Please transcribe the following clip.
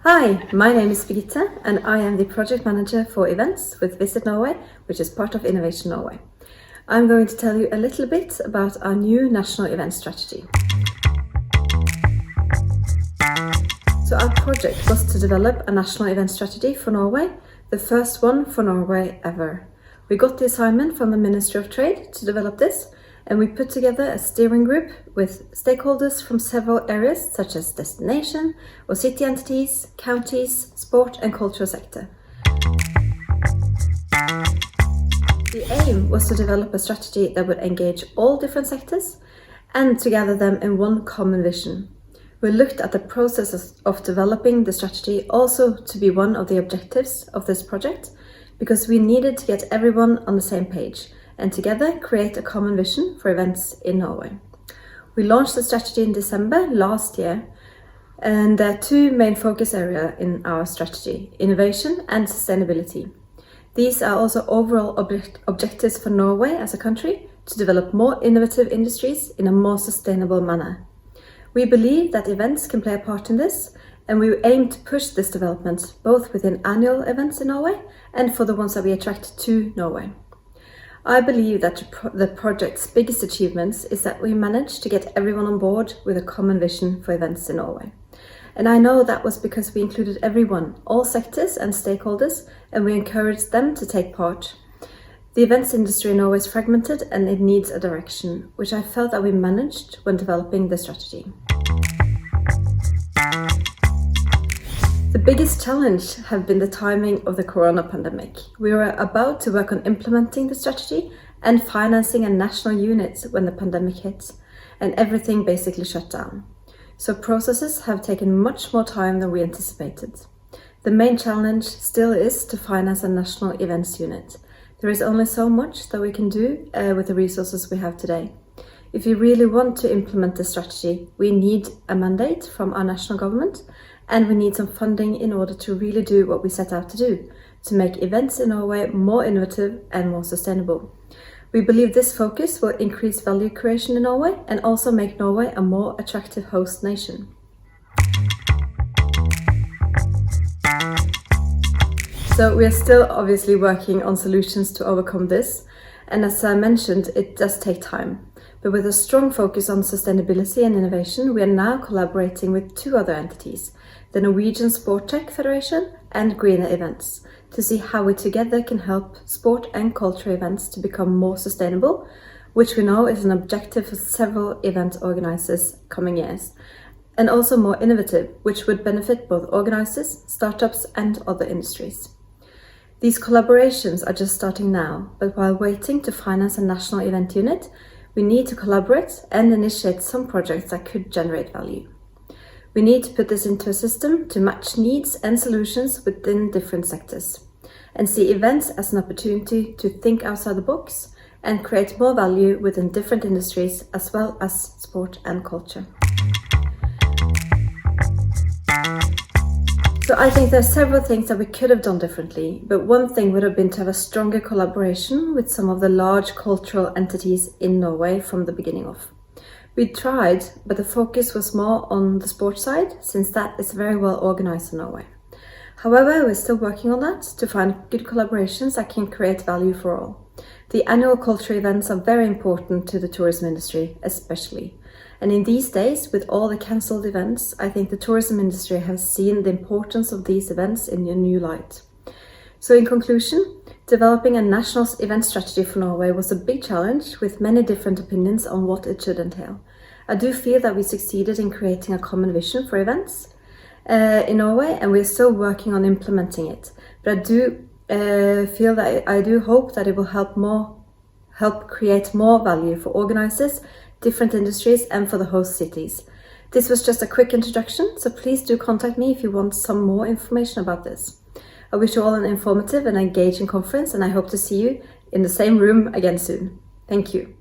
Hi, my name is Birgitte and I am the project manager for events with Visit Norway, which is part of Innovation Norway. I'm going to tell you a little bit about our new national event strategy. So our project was to develop a national event strategy for Norway, the first one for Norway ever. We got the assignment from the Ministry of Trade to develop this, and we put together a steering group with stakeholders from several areas such as destination or city entities, counties, sport and cultural sector. The aim was to develop a strategy that would engage all different sectors and to gather them in one common vision. We looked at the process of developing the strategy also to be one of the objectives of this project, because we needed to get everyone on the same page and together create a common vision for events in Norway. We launched the strategy in December last year, and there are two main focus areas in our strategy: innovation and sustainability. These are also overall objectives for Norway as a country to develop more innovative industries in a more sustainable manner. We believe that events can play a part in this, and we aim to push this development both within annual events in Norway and for the ones that we attract to Norway. I believe that the project's biggest achievements is that we managed to get everyone on board with a common vision for events in Norway. And I know that was because we included everyone, all sectors and stakeholders, and we encouraged them to take part. The events industry in Norway is fragmented and it needs a direction, which I felt that we managed when developing the strategy. The biggest challenge have been the timing of the corona pandemic. We were about to work on implementing the strategy and financing a national unit when the pandemic hit, and everything basically shut down. So processes have taken much more time than we anticipated. The main challenge still is to finance a national events unit. There is only so much that we can do with the resources we have today. If we really want to implement the strategy, we need a mandate from our national government, and we need some funding in order to really do what we set out to do, to make events in Norway more innovative and more sustainable. We believe this focus will increase value creation in Norway and also make Norway a more attractive host nation. So we are still obviously working on solutions to overcome this, and as I mentioned, it does take time. But with a strong focus on sustainability and innovation, we are now collaborating with two other entities, the Norwegian Sport Tech Federation and Greener Events, to see how we together can help sport and culture events to become more sustainable, which we know is an objective for several event organizers coming years, and also more innovative, which would benefit both organizers, startups and other industries. These collaborations are just starting now, but while waiting to finance a national event unit, we need to collaborate and initiate some projects that could generate value. We need to put this into a system to match needs and solutions within different sectors, and see events as an opportunity to think outside the box and create more value within different industries as well as sport and culture. So I think there are several things that we could have done differently, but one thing would have been to have a stronger collaboration with some of the large cultural entities in Norway from the beginning of. We tried, but the focus was more on the sports side, since that is very well organized in Norway. However, we're still working on that to find good collaborations that can create value for all. The annual cultural events are very important to the tourism industry, especially. And in these days, with all the cancelled events, I think the tourism industry has seen the importance of these events in a new light. So in conclusion, developing a national event strategy for Norway was a big challenge with many different opinions on what it should entail. I do feel that we succeeded in creating a common vision for events in Norway, and we're still working on implementing it. But I do hope that it will help create more value for organizers, different industries and for the host cities. This was just a quick introduction, so please do contact me if you want some more information about this. I wish you all an informative and engaging conference, and I hope to see you in the same room again soon. Thank you.